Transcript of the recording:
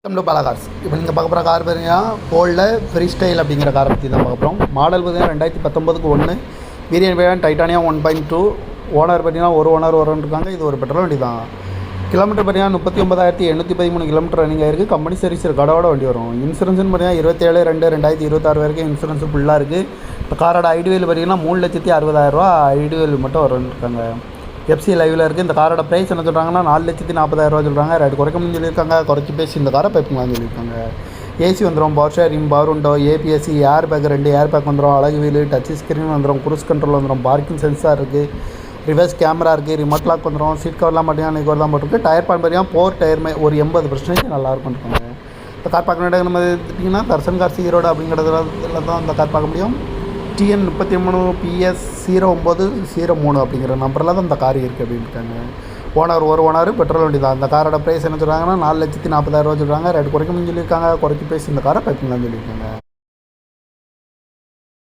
Welcome to Bala cars. இப்போ நீங்கள் பார்க்க போகிற கார் பார்த்தீங்கன்னா போல்டில் ஃப்ரீ ஸ்டைல் அப்படிங்கிற காரை பற்றி தான் பார்க்க போகிறோம். மாடல் பார்த்தீங்கன்னா 2019க்கு 1, வேரியன்ட் வேரியன்ட் டைட்டானியா 1.2. ஓனர் பார்த்தீங்கன்னா ஒரு ஓனர் இருக்காங்க. இது ஒரு பெட்ரோல் வண்டி தான். கிலோமீட்டர் பார்த்தீங்கன்னா 39,813 கிலோமீட்டர் ரன்னிங் ஆயிருக்கு. கம்பெனி சர்வீஸ் கடவோட வண்டி வரும். இன்சூரன்ஸ்னு பார்த்தீங்கன்னா 27/2/2026 வரைக்கும் இன்சூரன்ஸ் ஃபுல்லாக இருக்குது. இப்போ காரோட ஐடிவேல் பார்த்தீங்கன்னா 3,60,000 ஐடிவேல் மட்டும் வரும்னு எஃப்சி லைவில் இருக்குது. இந்த காரோட ப்ரைஸ் என்ன சொல்கிறாங்கன்னா 4,40,000 சொல்கிறாங்க. ரேட் குறைக்கணும்னு சொல்லியிருக்காங்க. குறைச்சி பேசி இந்த காரை பைப்புங்களான்னு சொல்லியிருக்காங்க. ஏசி வந்துடும், power sharing, power window, ABSC, air bag 2 air bag வந்துடும், அழகு வீல், டச் ஸ்க்ரீன் வந்துடும், குரூஸ் கண்ட்ரோல் வந்துடும், பார்க்கிங் சென்சார் இருக்குது, ரிவர்ஸ் கேமரா இருக்குது, ரிமோட் லாக் வந்துடும், சீட் கவர்லாம் பார்த்தீங்கன்னா இன்றைக்கி தான் போட்டிருக்கு. டயர் பான் பார்த்தீங்கன்னா 4 டயருமே ஒரு 80% நல்லாயிருக்கும் இருக்காங்க. இந்த கார் பார்க்க வேண்டிய நம்ம எடுத்திங்கன்னா தர்சன் கார் ஈரோடு அப்படிங்கிறதுல தான் இந்த கார் பார்க்க முடியும். TN 33 PS 0903 அப்படிங்கிற நம்பரில் தான் இந்த கார் இருக்குது அப்படின்ட்டாங்க. ஒரு ஓனர் பெட்ரோல் வண்டி தான். இந்த காரோட ப்ரைஸ் என்ன சொல்கிறாங்கன்னா 4,40,000 சொல்கிறாங்க. ரேட் குறைக்கணும்னு சொல்லியிருக்காங்க. குறைச்சி பேசி இந்த காரை பைப்பிங்களான்னு சொல்லியிருக்காங்க.